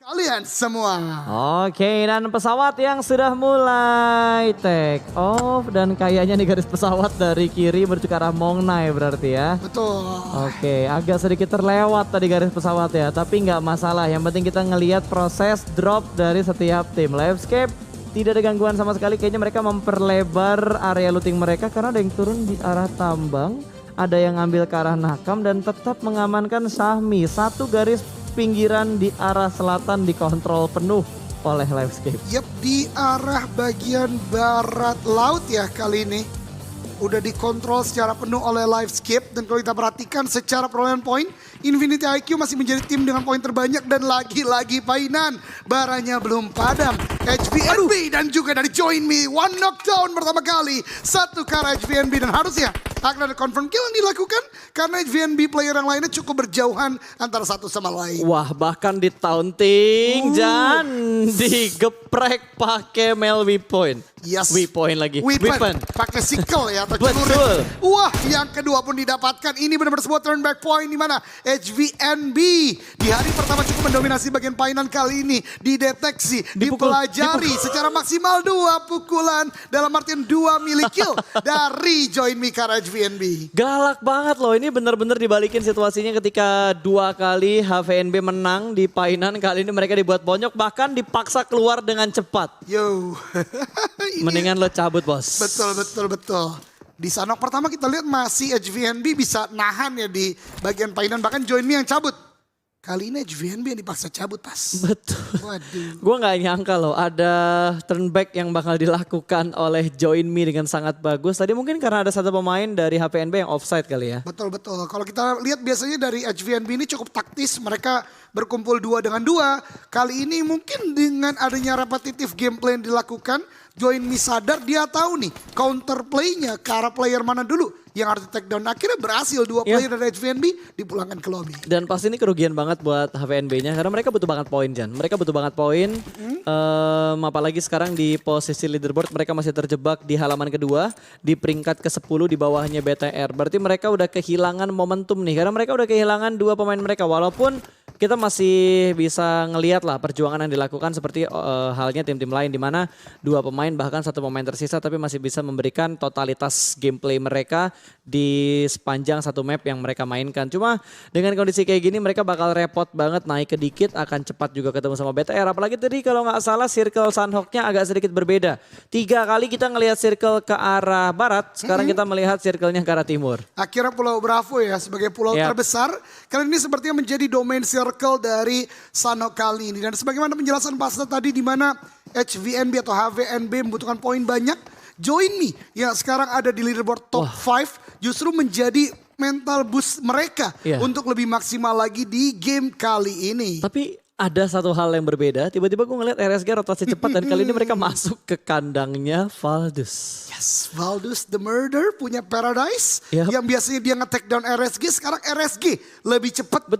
Kalian semua. Oke, dan pesawat yang sudah mulai take off dan kayaknya nih garis pesawat dari kiri menuju ke arah Mongnai berarti ya. Betul. Oke, agak sedikit terlewat tadi garis pesawat ya, tapi nggak masalah. Yang penting kita ngelihat proses drop dari setiap tim. Livescape tidak ada gangguan sama sekali. Kayaknya mereka memperlebar area looting mereka karena ada yang turun di arah tambang, ada yang ngambil ke arah Nakam dan tetap mengamankan Sahmi. Satu garis pinggiran di arah selatan dikontrol penuh oleh Livescape. Yap, di arah bagian barat laut ya kali ini. Udah dikontrol secara penuh oleh Livescape. Dan kalau kita perhatikan secara perolehan poin, Infinity IQ masih menjadi tim dengan poin terbanyak. Dan lagi-lagi Painan, baranya belum padam. HVNB dan juga dari Join Me. One knockdown pertama kali. Satu ke arah HVNB dan harusnya akan ada confirm kill yang dilakukan. Karena HVNB player yang lainnya cukup berjauhan antara satu sama lain. Wah, bahkan di taunting dan digeprek pakai Melwi Point. Yes. Weapon lagi. Weapon. Pakai sickle ya atau Betul. celurit. Wah, yang kedua pun didapatkan. Ini benar-benar sebuah turn back point di mana HVNB di hari pertama cukup mendominasi bagian Painan kali ini. Dideteksi, dipelajari secara maksimal 2 pukulan dalam artian 2 milik kill dari Join Me karena HVNB. Galak banget loh, ini benar-benar dibalikin situasinya ketika 2 kali HVNB menang di Painan. Kali ini mereka dibuat bonyok, bahkan dipaksa keluar dengan cepat. Yo. Mendingan lo cabut bos. Betul. Di Sanok pertama kita lihat masih HVNB bisa nahan ya di bagian Painan. Bahkan Join Me yang cabut. Kali ini HVNB yang dipaksa cabut pas. Betul. Waduh. Gue gak nyangka loh ada turn back yang bakal dilakukan oleh Join Me dengan sangat bagus. Tadi mungkin karena ada satu pemain dari HVNB yang offside kali ya. Betul. Kalau kita lihat biasanya dari HVNB ini cukup taktis. Mereka berkumpul 2 dengan 2. Kali ini mungkin dengan adanya repetitif gameplay yang dilakukan. Join Me sadar dia tahu nih counter play-nya ke arah player mana dulu yang harus di take down. Akhirnya berhasil 2 player dari HVNB dipulangkan ke lobby. Dan pasti ini kerugian banget buat HVNB-nya karena mereka butuh banget poin Jan. Mereka butuh banget poin. Apalagi sekarang di posisi leaderboard mereka masih terjebak di halaman kedua. Di peringkat ke-10 di bawahnya BTR. Berarti mereka udah kehilangan momentum nih. Karena mereka udah kehilangan 2 pemain mereka. Walaupun kita masih bisa ngelihat lah perjuangan yang dilakukan seperti halnya tim-tim lain. Di mana 2 pemain bahkan 1 pemain tersisa tapi masih bisa memberikan totalitas gameplay mereka di sepanjang 1 map yang mereka mainkan. Cuma dengan kondisi kayak gini mereka bakal repot banget, naik ke dikit akan cepat juga ketemu sama BTR. Apalagi tadi kalau nggak salah circle Sunhawk-nya agak sedikit berbeda. 3 kali kita ngelihat circle ke arah barat, sekarang kita melihat circle-nya ke arah timur. Akhirnya Pulau Bravo ya sebagai pulau terbesar. Kali ini sepertinya menjadi domain circle dari Sanhok kali ini. Dan sebagaimana penjelasan Pasta tadi di mana HVNB atau HVNB membutuhkan poin banyak. Join Me yang sekarang ada di leaderboard top 5 justru menjadi mental boost mereka untuk lebih maksimal lagi di game kali ini. Tapi ada satu hal yang berbeda, tiba-tiba gue ngeliat RSG rotasi cepat dan kali ini mereka masuk ke kandangnya Valdus. Yes, Valdus the Murder punya Paradise yang biasanya dia nge-take down RSG, sekarang RSG lebih cepat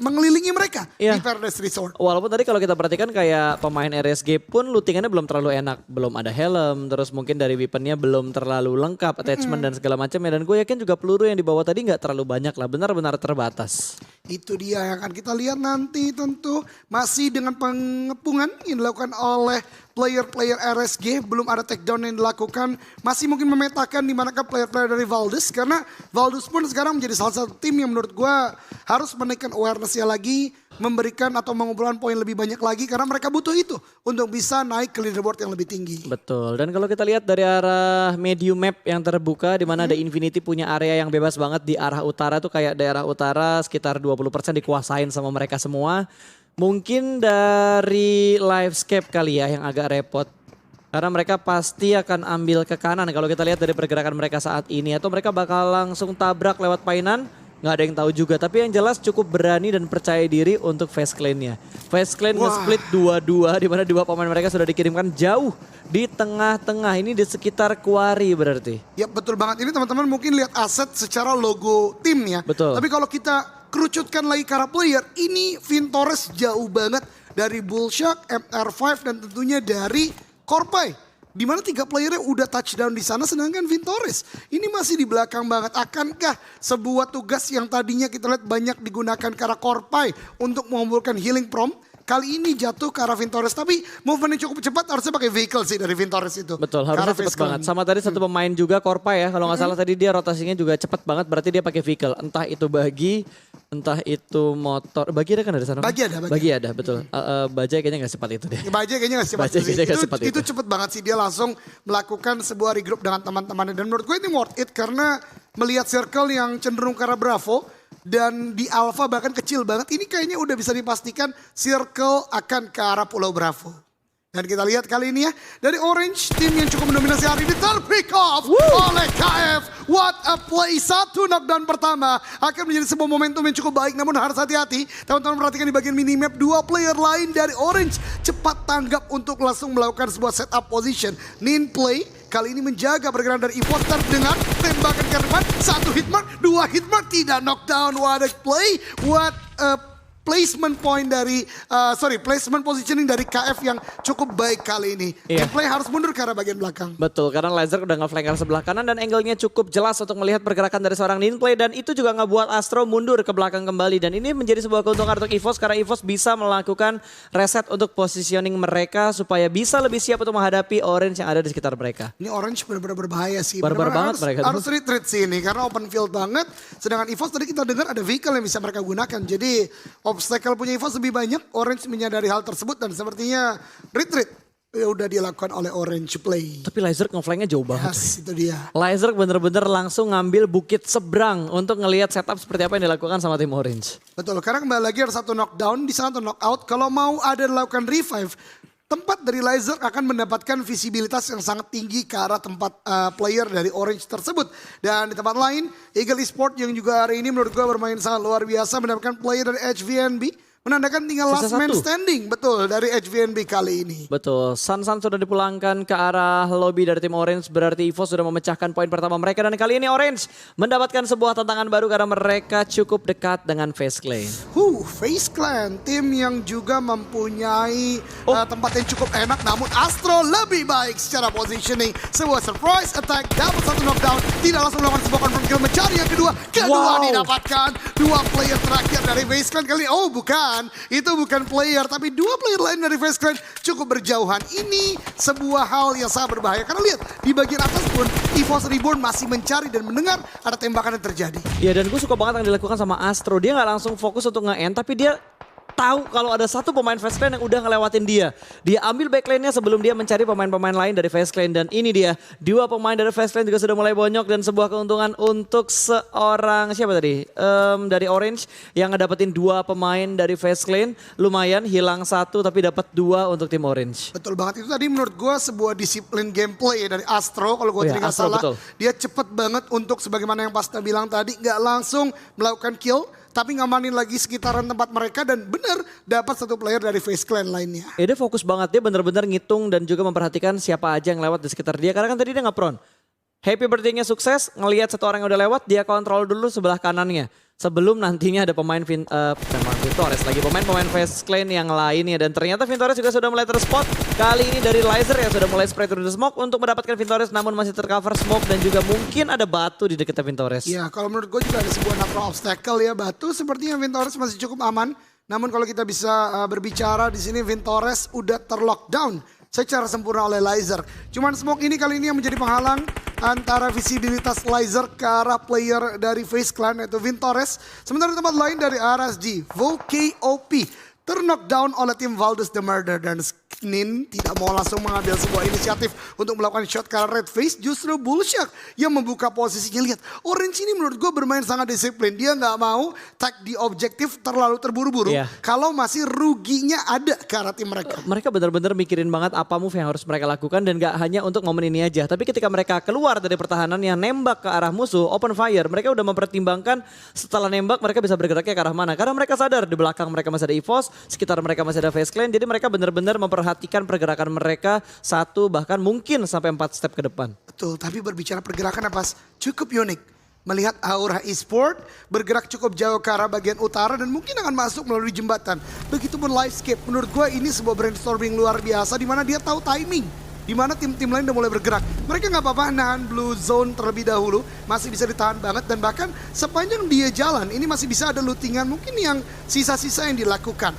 mengelilingi mereka di Paradise Resort. Walaupun tadi kalau kita perhatikan kayak pemain RSG pun lootingannya belum terlalu enak. Belum ada helm, terus mungkin dari weaponnya belum terlalu lengkap, attachment dan segala macamnya. Dan gue yakin juga peluru yang dibawa tadi gak terlalu banyak lah, benar-benar terbatas. Itu dia yang akan kita lihat nanti tentu masih dengan pengepungan yang dilakukan oleh player-player RSG. Belum ada takedown yang dilakukan. Masih mungkin memetakan di manakah player-player dari Valdus. Karena Valdus pun sekarang menjadi salah satu tim yang menurut gue harus menaikkan awareness-nya lagi. Memberikan atau mengumpulkan poin lebih banyak lagi. Karena mereka butuh itu untuk bisa naik ke leaderboard yang lebih tinggi. Betul. Dan kalau kita lihat dari arah medium map yang terbuka. Di mana ada Infinity punya area yang bebas banget di arah utara tuh kayak daerah utara sekitar 20% dikuasain sama mereka semua. Mungkin dari Livescape kali ya yang agak repot. Karena mereka pasti akan ambil ke kanan kalau kita lihat dari pergerakan mereka saat ini. Atau mereka bakal langsung tabrak lewat Painan. Nggak ada yang tahu juga. Tapi yang jelas cukup berani dan percaya diri untuk Face Clan-nya. Face Clan nge-split 2-2 di mana 2 pemain mereka sudah dikirimkan jauh di tengah-tengah. Ini di sekitar Quarry berarti. Ya betul banget. Ini teman-teman mungkin lihat aset secara logo tim ya. Betul. Tapi kalau kita kerucutkan lagi para player, ini Vintores jauh banget dari Bullshark, MR5 dan tentunya dari Korpai. di mana 3 playernya udah touchdown di sana, sedangkan Vintores ini masih di belakang banget. Akankah sebuah tugas yang tadinya kita lihat banyak digunakan ke arah Korpai untuk mengumpulkan healing prompt, kali ini jatuh ke arah Vintores, tapi movementnya cukup cepat, harusnya pakai vehicle sih dari Vintores itu. Betul, harusnya cepat banget. Sama tadi satu pemain juga Korpa ya, kalau nggak salah tadi dia rotasinya juga cepat banget, berarti dia pakai vehicle. Entah itu bagi, entah itu motor. Bagi ada kan dari sana? Bagi ada. Bagi ada, betul. Bajai kayaknya nggak cepat itu deh. Bajai kayaknya nggak cepat Bajai itu, kayaknya nggak cepat itu cepet banget sih, dia langsung melakukan sebuah regroup dengan teman-temannya. Dan menurut gue ini worth it karena melihat circle yang cenderung ke arah Bravo. Dan di Alpha bahkan kecil banget, ini kayaknya udah bisa dipastikan circle akan ke arah Pulau Bravo. Dan kita lihat kali ini ya, dari Orange, tim yang cukup mendominasi hari ini terpick off oleh KF. What a play, 1 knockdown pertama akan menjadi sebuah momentum yang cukup baik, namun harus hati-hati. Teman-teman perhatikan di bagian minimap, 2 player lain dari Orange cepat tanggap untuk langsung melakukan sebuah setup position. Nin play kali ini menjaga pergerakan dari EVOS dengan tembakan ke depan, 1 hitmark, 2 hitmark, tidak knockdown. What a play, what a placement point dari, placement positioning dari KF yang cukup baik kali ini. Iya. Gameplay harus mundur ke arah bagian belakang. Betul, karena Laser udah nge-flank ke sebelah kanan dan angle-nya cukup jelas untuk melihat pergerakan dari seorang Ninplay. Dan itu juga ngebuat Astro mundur ke belakang kembali. Dan ini menjadi sebuah keuntungan untuk EVOS karena EVOS bisa melakukan reset untuk positioning mereka supaya bisa lebih siap untuk menghadapi Orange yang ada di sekitar mereka. Ini Orange benar-benar berbahaya sih. Barbar banget mereka tuh. Harus retreat sih ini karena open field banget. Sedangkan EVOS tadi kita dengar ada vehicle yang bisa mereka gunakan. Jadi obstacle punya EVOS lebih banyak. Orange menyadari hal tersebut dan sepertinya retreat ya udah dilakukan oleh Orange play. Tapi Laser nge-flanknya jauh banget. Yes, itu dia. Laser bener-bener langsung ngambil bukit seberang untuk ngelihat setup seperti apa yang dilakukan sama tim Orange. Betul, karena kembali lagi ada 1 knockdown, di sana 1 knockout. Kalau mau ada dilakukan revive, tempat dari Laser akan mendapatkan visibilitas yang sangat tinggi ke arah tempat player dari Orange tersebut. Dan di tempat lain, Eagle Esport yang juga hari ini menurut gue bermain sangat luar biasa, mendapatkan player dari HVNB. Menandakan tinggal last man standing, betul, dari HVNB kali ini. Betul, San sudah dipulangkan ke arah lobby dari tim Orange, berarti EVOS sudah memecahkan poin pertama mereka. Dan kali ini Orange mendapatkan sebuah tantangan baru karena mereka cukup dekat dengan FaZe Clan. FaZe Clan, tim yang juga mempunyai tempat yang cukup enak, namun Astro lebih baik secara positioning. Sebuah surprise attack, dapat 1 knockdown, tidak langsung melakukan sebuah confirm kill, mencari yang kedua didapatkan. 2 player terakhir dari FaZe Clan kali ini, bukan. Itu bukan player, tapi 2 player lain dari FaZe Clan cukup berjauhan. Ini sebuah hal yang sangat berbahaya. Karena lihat, di bagian atas pun EVOS Reborn masih mencari dan mendengar ada tembakan yang terjadi. Ya, dan gue suka banget yang dilakukan sama Astro. Dia nggak langsung fokus untuk nge-end, tapi dia tahu kalau ada 1 pemain FaZe Clan yang udah ngelewatin dia. Dia ambil backlane-nya sebelum dia mencari pemain-pemain lain dari FaZe Clan. Dan ini dia, 2 pemain dari FaZe Clan juga sudah mulai bonyok. Dan sebuah keuntungan untuk seorang, siapa tadi? Dari Orange yang ngedapetin 2 pemain dari FaZe Clan. Lumayan, hilang 1 tapi dapat 2 untuk tim Orange. Betul banget, itu tadi menurut gue sebuah disiplin gameplay dari Astro. Kalau gue tidak salah, betul. Dia cepet banget untuk sebagaimana yang Pasta bilang tadi, nggak langsung melakukan kill, tapi ngamanin lagi sekitaran tempat mereka dan benar dapat 1 player dari FaZe Clan lainnya. Ya, dia fokus banget, dia benar-benar ngitung dan juga memperhatikan siapa aja yang lewat di sekitar dia. Karena kan tadi dia nge-prone. Happy birthday-nya sukses, ngelihat 1 orang yang udah lewat, dia kontrol dulu sebelah kanannya. Sebelum nantinya ada pemain Vintores lagi, pemain FaZe Clan yang lainnya. Dan ternyata Vintores juga sudah mulai terspot. Kali ini dari Laser yang sudah mulai spray through the smoke untuk mendapatkan Vintores, namun masih tercover smoke dan juga mungkin ada batu di dekat Vintores. Iya, kalau menurut gue juga ada sebuah natural obstacle ya, batu. Sepertinya Vintores masih cukup aman. Namun kalau kita bisa berbicara di sini, Vintores udah terlockdown secara sempurna oleh Laser. Cuman smoke ini kali ini yang menjadi penghalang antara visibilitas Laser ke arah player dari FaZe Clan yaitu Vintores. Sementara di tempat lain dari RSG, VOKOP terknockdown oleh tim Valdez the Murder. Dan Nin tidak mau langsung mengambil sebuah inisiatif untuk melakukan shot ke arah Red Face. Justru Bullshark yang membuka posisinya. Lihat, Orange ini menurut gue bermain sangat disiplin. Dia nggak mau tag di objektif terlalu terburu-buru. Kalau masih ruginya ada ke arah tim mereka. Mereka benar-benar mikirin banget apa move yang harus mereka lakukan. Dan gak hanya untuk momen ini aja. Tapi ketika mereka keluar dari pertahanan yang nembak ke arah musuh, open fire. Mereka udah mempertimbangkan setelah nembak mereka bisa bergeraknya ke arah mana. Karena mereka sadar di belakang mereka masih ada EVOS. Sekitar mereka masih ada FaZe Clan. Jadi mereka benar-benar memperhatikan pergerakan mereka 1 bahkan mungkin sampai 4 step ke depan. Betul, tapi berbicara pergerakan apa cukup unik. Melihat Aura Esport bergerak cukup jauh ke arah bagian utara dan mungkin akan masuk melalui jembatan. Begitupun Livescape, menurut gue ini sebuah brainstorming luar biasa di mana dia tahu timing. di mana tim-tim lain udah mulai bergerak. Mereka nggak apa-apa nahan blue zone terlebih dahulu, masih bisa ditahan banget dan bahkan sepanjang dia jalan ini masih bisa ada lootingan mungkin yang sisa-sisa yang dilakukan.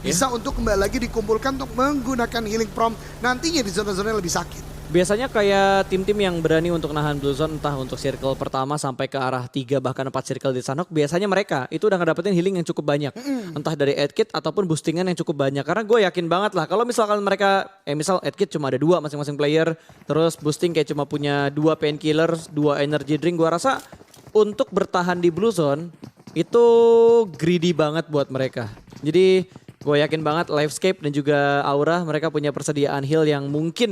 Bisa untuk kembali lagi dikumpulkan untuk menggunakan healing prom nantinya di zona-zona yang lebih sakit. Biasanya kayak tim-tim yang berani untuk nahan blue zone entah untuk circle pertama sampai ke arah 3 bahkan 4 circle di Sanhok, biasanya mereka itu udah ngedapetin healing yang cukup banyak. Entah dari aid kit ataupun boostingan yang cukup banyak. Karena gue yakin banget lah kalau misalkan mereka, misal aid kit cuma ada 2 masing-masing player, terus boosting kayak cuma punya 2 painkiller, 2 energy drink, gue rasa untuk bertahan di blue zone itu greedy banget buat mereka. Jadi gue yakin banget Livescape dan juga Aura mereka punya persediaan heal yang mungkin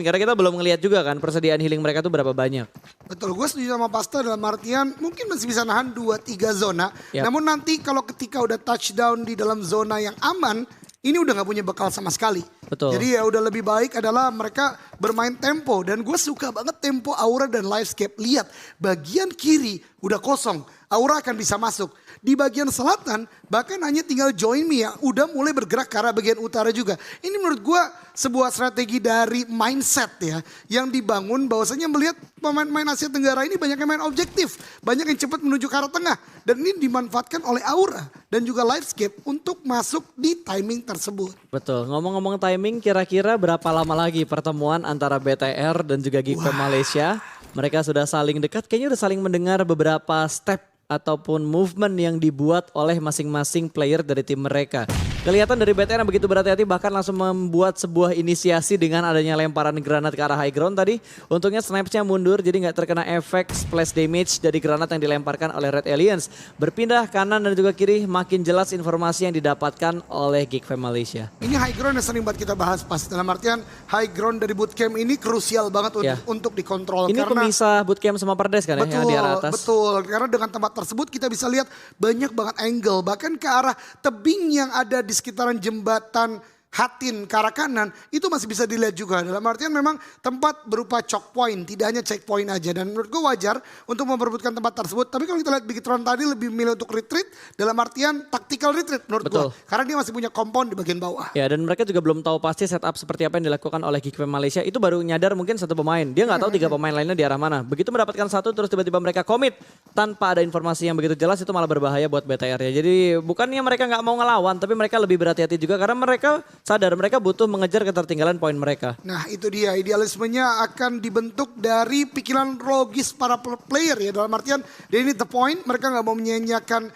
karena kita belum ngelihat juga kan persediaan healing mereka tuh berapa banyak. Betul, gue setuju sama Pasta dalam artian mungkin masih bisa nahan 2-3 zona. Yap. Namun nanti kalau ketika udah touchdown di dalam zona yang aman, ini udah gak punya bekal sama sekali. Betul. Jadi ya udah lebih baik adalah mereka bermain tempo. Dan gue suka banget tempo Aura dan Livescape. Lihat bagian kiri udah kosong, Aura akan bisa masuk. Di bagian selatan bahkan hanya tinggal join me yang udah mulai bergerak ke arah bagian utara juga. Ini menurut gue sebuah strategi dari mindset ya. Yang dibangun bahwasanya melihat pemain-pemain Asia Tenggara ini banyak yang main objektif. Banyak yang cepat menuju ke arah tengah. Dan ini dimanfaatkan oleh Aura dan juga Livescape untuk masuk di timing tersebut. Betul, ngomong-ngomong timing kira-kira berapa lama lagi pertemuan antara BTR dan juga Geekfam Malaysia. Mereka sudah saling dekat, kayaknya udah saling mendengar beberapa step ataupun movement yang dibuat oleh masing-masing player dari tim mereka. Kelihatan dari BTR yang begitu berhati-hati bahkan langsung membuat sebuah inisiasi dengan adanya lemparan granat ke arah high ground tadi. Untungnya snipes-nya mundur jadi nggak terkena efek splash damage dari granat yang dilemparkan oleh Red Aliens. Berpindah kanan dan juga kiri makin jelas informasi yang didapatkan oleh Geekfam Malaysia. Ini high ground yang sering buat kita bahas pas dalam artian high ground dari bootcamp ini krusial banget untuk dikontrol. Ini karena pemisah bootcamp sama Pardes kan ya yang di arah atas. Betul, karena dengan tempat tersebut kita bisa lihat banyak banget angle. Bahkan ke arah tebing yang ada di sekitaran jembatan Hatin ke arah kanan itu masih bisa dilihat juga. Dalam artian memang tempat berupa choke point, tidak hanya checkpoint aja. Dan menurut gue wajar untuk memperebutkan tempat tersebut. Tapi kalau kita lihat Bigetron tadi lebih milih untuk retreat dalam artian tactical retreat menurut gue. Karena dia masih punya compound di bagian bawah. Ya dan mereka juga belum tahu pasti setup seperti apa yang dilakukan oleh Geekfam Malaysia. Itu baru nyadar mungkin satu pemain. Dia nggak tahu 3 pemain lainnya di arah mana. Begitu mendapatkan satu terus tiba-tiba mereka commit tanpa ada informasi yang begitu jelas itu malah berbahaya buat BTR ya. Jadi bukannya mereka nggak mau ngelawan tapi mereka lebih berhati-hati juga karena mereka sadar mereka butuh mengejar ketertinggalan poin mereka. Nah itu dia idealismenya akan dibentuk dari pikiran logis para player ya. Dalam artian they need the point, mereka nggak mau menyanyiakan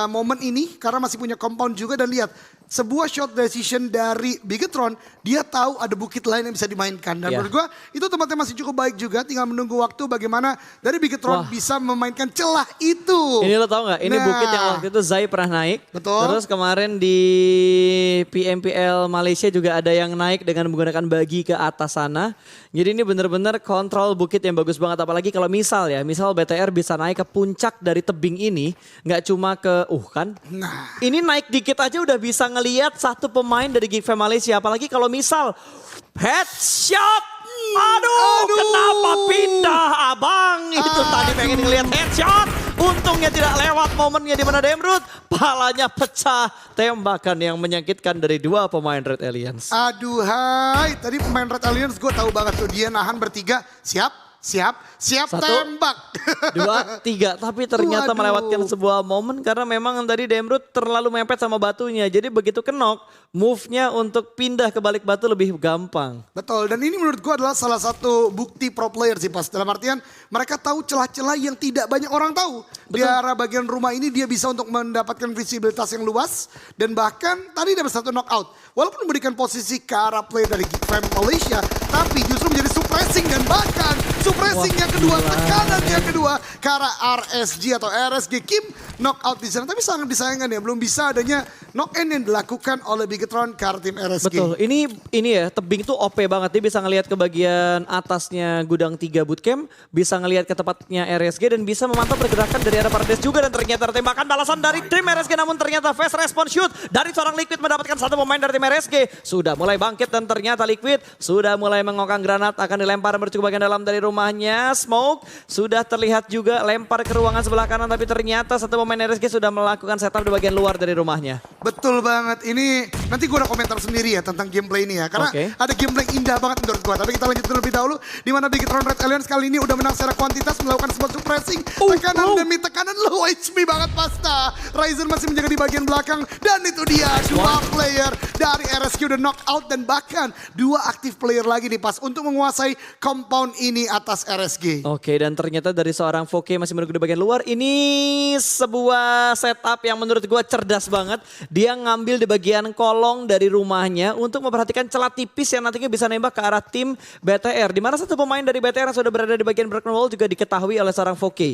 momen ini karena masih punya compound juga. Dan lihat sebuah shot decision dari Bigetron, dia tahu ada bukit lain yang bisa dimainkan. Dan menurut gue itu tempatnya masih cukup baik juga, tinggal menunggu waktu bagaimana dari Bigetron bisa memainkan celah itu. Ini lo tau gak, ini bukit yang waktu itu Zai pernah naik. Betul. Terus kemarin di PMPL Malaysia juga ada yang naik dengan menggunakan bagi ke atas sana. Jadi ini benar-benar kontrol bukit yang bagus banget. Apalagi kalau misal BTR bisa naik ke puncak dari tebing ini. Gak cuma ke kan. Nah. Ini naik dikit aja udah bisa ngelihat satu pemain dari Geekfam Malaysia. Apalagi kalau misal headshot. Aduh, kenapa pindah abang? Itu tadi pengen ngelihat headshot. Untungnya tidak lewat momennya di mana Demrut. Palanya pecah. Tembakan yang menyakitkan dari 2 pemain Red Aliens. Aduh hai, tadi pemain Red Aliens gue tahu banget tuh dia nahan bertiga. Siap 1, tembak. 2, 3 tapi ternyata melewatkan sebuah momen karena memang tadi Demrut terlalu mepet sama batunya. Jadi begitu kenok, move-nya untuk pindah ke balik batu lebih gampang. Betul, dan ini menurut gue adalah salah satu bukti pro player sih pas. Dalam artian mereka tahu celah-celah yang tidak banyak orang tahu. Di arah bagian rumah ini dia bisa untuk mendapatkan visibilitas yang luas. Dan bahkan tadi dapat 1 knockout. Walaupun memberikan posisi ke arah play dari Geekfam Malaysia, tapi justru menjadi suppressing dan bahkan suppressing yang kedua, tekanan yang kedua ke arah RSG atau RSG Kim knockout di sana. Tapi sangat disayangkan ya, belum bisa adanya knock-in yang dilakukan oleh Bigetron ke arah tim RSG. Betul, ini ya tebing tuh OP banget. Dia bisa ngelihat ke bagian atasnya gudang 3 bootcamp, bisa ngelihat ke tempatnya RSG dan bisa memantau pergerakan dari arah Pardes juga. Dan ternyata tembakan balasan dari tim RSG, namun ternyata fast response shoot dari seorang Liquid mendapatkan 1 pemain dari tim RSG. Sudah mulai bangkit dan ternyata Liquid sudah mulai mengokang granat, akan dilempar menuju bagian dalam dari rumahnya. Smoke sudah terlihat juga lempar ke ruangan sebelah kanan, tapi ternyata satu pemain RSG sudah melakukan setup di bagian luar dari rumahnya. Betul banget. Ini nanti gue ada komentar sendiri ya tentang gameplay ini ya. Karena ada gameplay indah banget menurut gue. Tapi kita lanjut terlebih dahulu. Di mana Bigetron Red Alliance kali ini udah menang secara kuantitas, melakukan sebuah suppressing. Tekanan demi tekanan, low HP banget Pasta. Ryzen masih menjaga di bagian belakang. Dan itu dia, dua player dari RSG udah knock out. Dan bahkan dua aktif player lagi nih pas untuk menguasai compound ini atas RSG. Oke, dan ternyata dari seorang Voke masih menunggu di bagian luar. Ini sebuah setup yang menurut gue cerdas banget. Dia ngambil di bagian kolong dari rumahnya untuk memperhatikan celah tipis yang nantinya bisa nembak ke arah tim BTR. Di mana satu pemain dari BTR yang sudah berada di bagian broken wall juga diketahui oleh seorang Voke.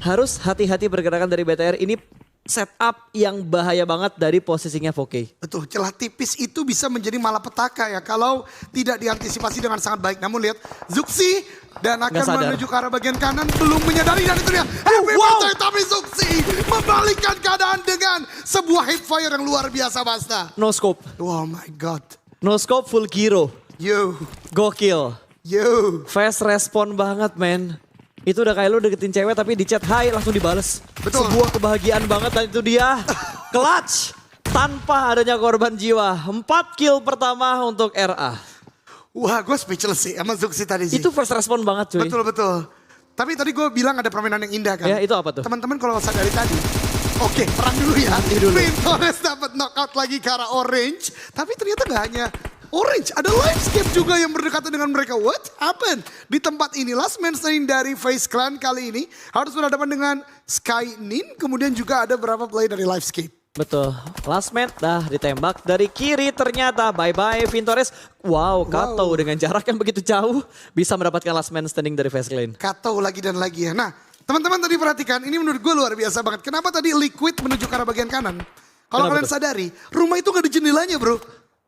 Harus hati-hati pergerakan dari BTR ini. Setup yang bahaya banget dari posisinya Voke. Betul, celah tipis itu bisa menjadi malapetaka ya kalau tidak diantisipasi dengan sangat baik. Namun lihat Zuxi dan akan menuju ke arah bagian kanan belum menyadari dan itu dia. Tapi Zuxi membalikkan keadaan dengan sebuah hipfire yang luar biasa Basta. No scope. Oh my god. No scope full gyro. Yo. Gokil. Yo. Fast respon banget men. Itu udah kayak lu deketin cewek tapi di chat hi langsung dibales. Betul. Sebuah kebahagiaan banget dan itu dia. Clutch. Tanpa adanya korban jiwa. 4 kill pertama untuk RA. Wah gue speechless sih sama Zuxi tadi sih. Itu first respon banget cuy. Betul. Tapi tadi gue bilang ada permainan yang indah kan. Ya itu apa tuh? Teman-teman kalau sadari tadi. Oke, perang dulu ya. Vintorez dapat knockout lagi ke arah Orange. Tapi ternyata gak hanya Orange, ada Livescape juga yang berdekatan dengan mereka. What happened? Di tempat ini, last man standing dari FaZe Clan kali ini harus berhadapan dengan Skynin. Kemudian juga ada beberapa play dari Livescape. Betul, last man dah ditembak dari kiri ternyata. Bye-bye Vintorez. Wow, Kato dengan jarak yang begitu jauh bisa mendapatkan last man standing dari FaZe Clan. Kato lagi dan lagi ya. Nah, teman-teman tadi perhatikan, ini menurut gue luar biasa banget. Kenapa tadi Liquid menuju ke arah bagian kanan? Kalau kalian sadari, rumah itu gak ada jendelanya bro.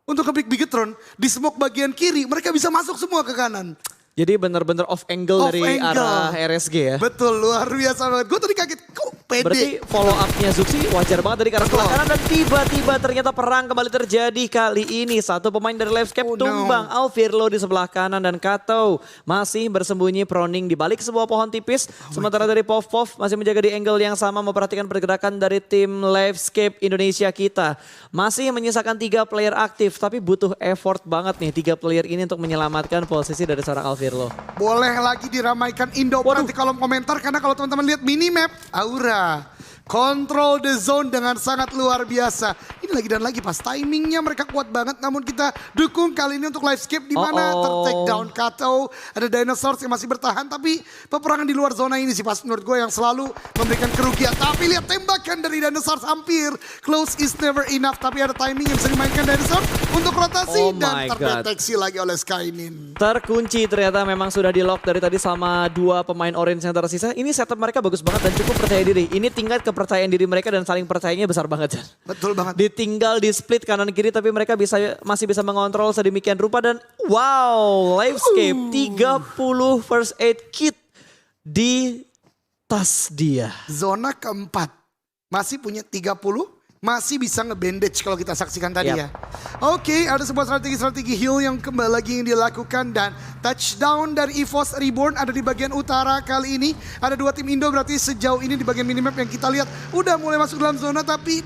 Untuk ke Bigetron, di smoke bagian kiri, mereka bisa masuk semua ke kanan. Jadi benar-benar off angle dari arah RSG ya. Betul, luar biasa banget. Gue tadi kaget, kok pede. Berarti follow up-nya Zuxi wajar banget dari arah sebelah kanan. Dan tiba-tiba ternyata perang kembali terjadi kali ini. Satu pemain dari Livescape tumbang. Alvirlo di sebelah kanan dan Kato masih bersembunyi proning di balik sebuah pohon tipis. Sementara dari Pov masih menjaga di angle yang sama memperhatikan pergerakan dari tim Livescape Indonesia kita. Masih menyisakan 3 player aktif tapi butuh effort banget nih 3 player ini untuk menyelamatkan posisi dari seorang Alvirlo. Boleh lagi diramaikan Indo di kolom komentar karena kalau teman-teman lihat minimap Aura control the zone dengan sangat luar biasa. Ini lagi dan lagi pas timingnya mereka kuat banget namun kita dukung kali ini untuk Livescape di mana ter-take down Kato. Ada Dinosaurs yang masih bertahan tapi peperangan di luar zona ini sih pas menurut gue yang selalu memberikan kerugian. Tapi lihat tembakan dari Dinosaurs hampir close is never enough tapi ada timing yang bisa dimainkan Dinosaurs untuk rotasi dan terdeteksi lagi oleh Skynin. Terkunci ternyata memang sudah di lock dari tadi sama 2 pemain Orange yang tersisa. Ini setup mereka bagus banget dan cukup percaya diri. Ini tingkat kepercayaan diri mereka dan saling percayanya besar banget. Betul banget. Ditinggal di split kanan kiri tapi mereka masih bisa mengontrol sedemikian rupa dan wow, Livescape 30 first aid kit di tas dia. Zona keempat masih punya 30. Masih bisa nge-bandage kalau kita saksikan tadi ya. Oke, ada sebuah strategi heal yang kembali lagi yang dilakukan dan touchdown dari EVOS Reborn ada di bagian utara kali ini. Ada 2 tim Indo berarti sejauh ini di bagian minimap yang kita lihat udah mulai masuk dalam zona tapi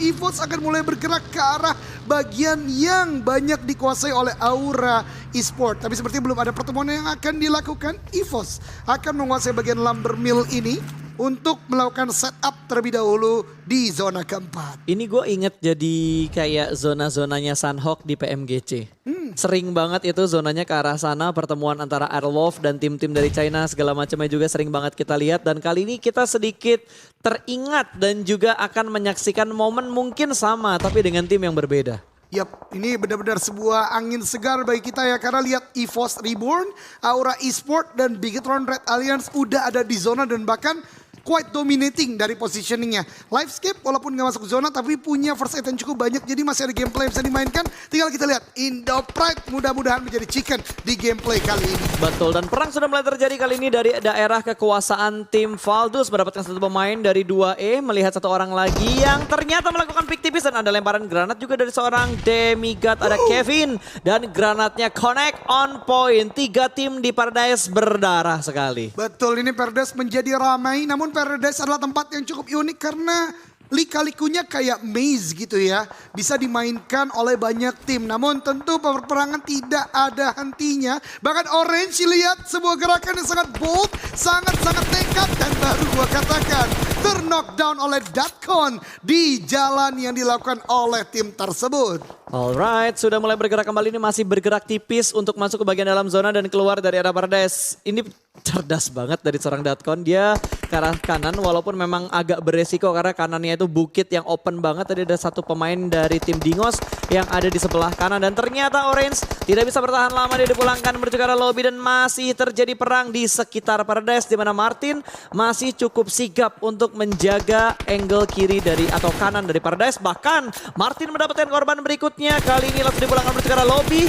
EVOS akan mulai bergerak ke arah bagian yang banyak dikuasai oleh Aura Esport. Tapi seperti belum ada pertemuan yang akan dilakukan. EVOS akan menguasai bagian lumber mill ini untuk melakukan setup terlebih dahulu di zona keempat. Ini gue inget jadi kayak zona-zonanya Sunhawk di PMGC. Sering banget itu zonanya ke arah sana, pertemuan antara Airlove dan tim-tim dari China segala macamnya juga sering banget kita lihat. Dan kali ini kita sedikit teringat dan juga akan menyaksikan momen mungkin sama tapi dengan tim yang berbeda. Yap, ini benar-benar sebuah angin segar bagi kita ya. Karena lihat EVOS Reborn, Aura Esport dan Bigetron Red Alliance udah ada di zona dan bahkan quite dominating dari positioningnya. Livescape walaupun gak masuk zona tapi punya first aid yang cukup banyak. Jadi masih ada gameplay yang bisa dimainkan. Tinggal kita lihat Indo Pride mudah-mudahan menjadi chicken di gameplay kali ini. Betul, dan perang sudah mulai terjadi kali ini dari daerah kekuasaan tim Valdus. Mendapatkan satu pemain dari 2E, melihat satu orang lagi yang ternyata melakukan pick tipis. Dan ada lemparan granat juga dari seorang demigod, ada Kevin. Dan granatnya connect on point. 3 tim di Paradise berdarah sekali. Betul, ini Paradise menjadi ramai. Namun Paradise adalah tempat yang cukup unik karena lika-likunya kayak maze gitu ya. Bisa dimainkan oleh banyak tim. Namun tentu peperangan tidak ada hentinya. Bahkan Orange lihat sebuah gerakan yang sangat bold. Sangat-sangat nekat. Dan baru gua katakan ter-knockdown oleh Datcon di jalan yang dilakukan oleh tim tersebut. Alright, sudah mulai bergerak kembali. Ini masih bergerak tipis untuk masuk ke bagian dalam zona dan keluar dari area Paradise. Ini cerdas banget dari seorang Datcon. Dia ke arah kanan walaupun memang agak beresiko karena kanannya itu bukit yang open banget. Tadi ada satu pemain dari tim Dingos yang ada di sebelah kanan. Dan ternyata Orange tidak bisa bertahan lama. Dia dipulangkan menuju ke arah lobby dan masih terjadi perang di sekitar Paradise. Di mana Martin masih cukup sigap untuk menjaga angle kiri dari atau kanan dari Paradise. Bahkan Martin mendapatkan korban berikutnya. Kali ini langsung dipulangkan menuju ke arah lobby.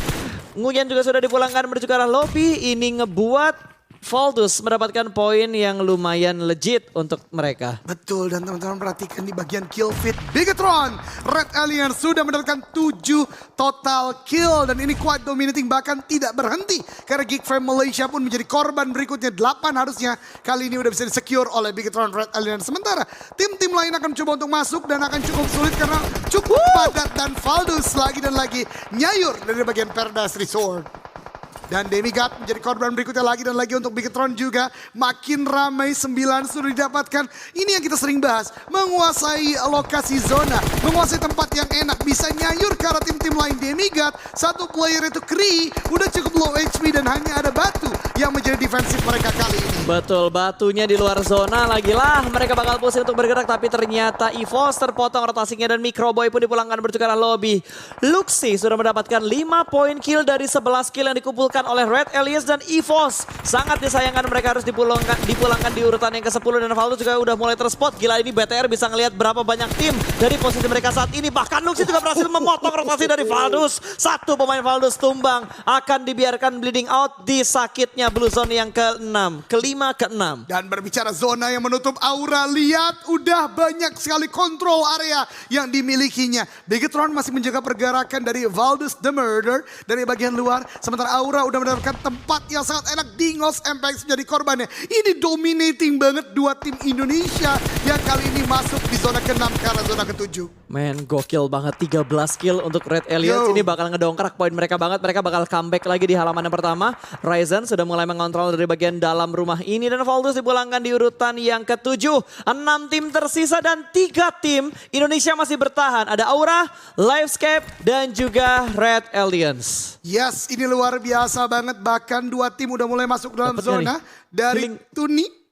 Nguyen juga sudah dipulangkan menuju ke arah lobby. Ini ngebuat Valdus mendapatkan poin yang lumayan legit untuk mereka. Betul, dan teman-teman perhatikan di bagian kill feed Bigetron. Red Alliance sudah mendapatkan 7 total kill. Dan ini quite dominating, bahkan tidak berhenti. Karena Geek Fam Malaysia pun menjadi korban berikutnya. 8 harusnya kali ini udah bisa di-secure oleh Bigetron Red Alliance. Sementara tim-tim lain akan coba untuk masuk dan akan cukup sulit karena cukup padat. Dan Valdus lagi dan lagi nyayur dari bagian Paradise Resort. Dan Demigod menjadi korban berikutnya lagi dan lagi untuk Bigetron juga. Makin ramai, 9 sudah didapatkan. Ini yang kita sering bahas. Menguasai lokasi zona. Menguasai tempat yang enak. Bisa nyayur ke arah tim-tim lain. Demigod, satu player itu Kree. Udah cukup low HP dan hanya ada Batu yang menjadi defensif mereka kali ini. Betul, Batunya di luar zona. Lagilah mereka bakal pusing untuk bergerak. Tapi ternyata EVOS terpotong rotasinya dan Microboy pun dipulangkan menuju ke arah lobby. Luxi sudah mendapatkan 5 poin kill dari 11 kill yang dikumpulkan oleh Red Alliance dan EVOS. Sangat disayangkan mereka harus dipulangkan di urutan yang ke-10 dan Valdus juga udah mulai terspot. Gila, ini BTR bisa ngelihat berapa banyak tim dari posisi mereka saat ini. Bahkan Luxi juga berhasil memotong rotasi dari Valdus. Satu pemain Valdus tumbang, akan dibiarkan bleeding out di sakitnya Blue Zone yang ke-6, kelima, ke-6. Dan berbicara zona yang menutup Aura, lihat udah banyak sekali kontrol area yang dimilikinya. Bigetron masih menjaga pergerakan dari Valdus the Murder dari bagian luar. Sementara Aura udah mendapatkan tempat yang sangat enak. Dingos MPX menjadi korbannya. Ini dominating banget dua tim Indonesia yang kali ini masuk di zona ke-6 ke arah zona ke-7. Men, gokil banget, 13 kill untuk Red Alliance. Ini bakal ngedongkrak poin mereka banget. Mereka bakal comeback lagi di halaman yang pertama. Ryzen sudah mulai mengontrol dari bagian dalam rumah ini. Dan Valdus dipulangkan di urutan yang ke-7. 6 tim tersisa dan 3 tim Indonesia masih bertahan. Ada Aura, Livescape, dan juga Red Alliance. Yes, ini luar biasa banget. Bahkan 2 tim udah mulai masuk dalam Dapet zona. Dari Tuni.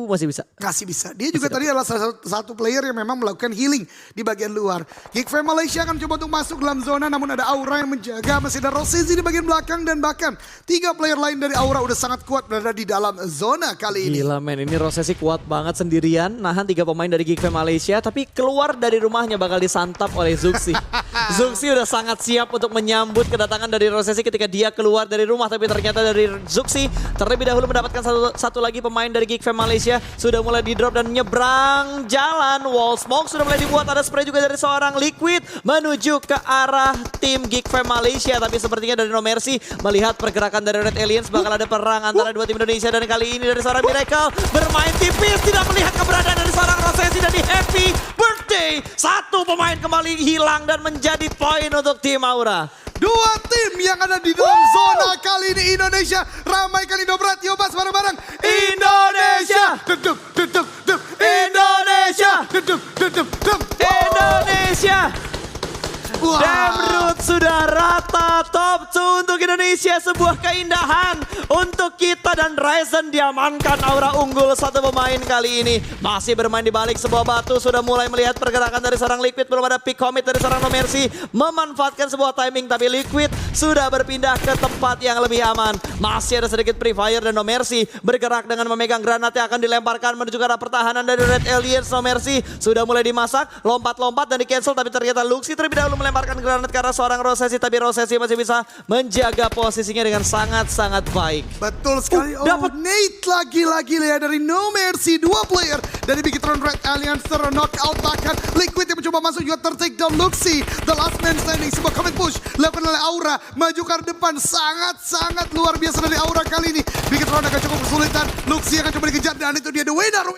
Masih bisa. Kasih bisa. Dia juga tadi adalah salah satu player yang memang melakukan healing di bagian luar. Geek Fam Malaysia akan coba untuk masuk dalam zona, namun ada Aura yang menjaga. Masih ada Rosezi di bagian belakang dan bahkan 3 player lain dari Aura udah sangat kuat berada di dalam zona kali ini. Gila men, ini Rosesi kuat banget sendirian. Nahan 3 pemain dari Geek Fam Malaysia, tapi keluar dari rumahnya bakal disantap oleh Zuxi. Zuxi udah sangat siap untuk menyambut kedatangan dari Rosesi ketika dia keluar dari rumah. Tapi ternyata dari Zuxi terlebih dahulu mendapatkan satu lagi pemain dari Geek Fam Malaysia. Sudah mulai di drop dan nyebrang jalan. Wall smoke sudah mulai dibuat. Ada spray juga dari seorang Liquid menuju ke arah tim Geek Fam Malaysia. Tapi sepertinya dari No Mercy melihat pergerakan dari Red Aliens bakal ada perang antara 2 tim Indonesia. Dan kali ini dari seorang Miracle bermain tipis. Tidak melihat keberadaan dari seorang Rosesi dan di happy birthday. 1 pemain kembali hilang dan menjadi poin untuk tim Aura. 2 tim yang ada di dalam zona kali ini Indonesia. Ramaikan Indobrat, Yobas bareng-bareng. Indonesia. Dedep, dedep, dedep. Indonesia. Dedep, dedep, dedep. Indonesia. Wah. Damn Roots sudah rata top 2 untuk Indonesia. Sebuah keindahan untuk kita dan Ryzen diamankan aura unggul satu pemain kali ini. Masih bermain di balik sebuah batu, sudah mulai melihat pergerakan dari seorang Liquid. Belum ada pick commit dari seorang No Mercy. Memanfaatkan sebuah timing tapi Liquid sudah berpindah ke tempat yang lebih aman. Masih ada sedikit Free Fire dan No Mercy bergerak dengan memegang granat yang akan dilemparkan menuju ke arah pertahanan dari Red Aliens. No Mercy sudah mulai dimasak, lompat-lompat dan di cancel tapi ternyata Luxi terlebih dahulu melemparkan granat ke arah seorang Rosesi, tapi Rosesi masih bisa menjaga posisinya dengan sangat-sangat baik. Betul sekali. dapat. Nate lagi-lagi ya dari No Mercy. 2 player dari Bigetron Red Alliance ter-knockout, bahkan Liquid yang mencoba masuk juga ter-take down Luxi. The last man standing, sebuah commit push dilakukan oleh Aura. Maju ke arah depan, sangat-sangat luar biasa dari Aura kali ini. Bigetron agak cukup kesulitan. Luxi akan coba dikejar dan itu dia the winner.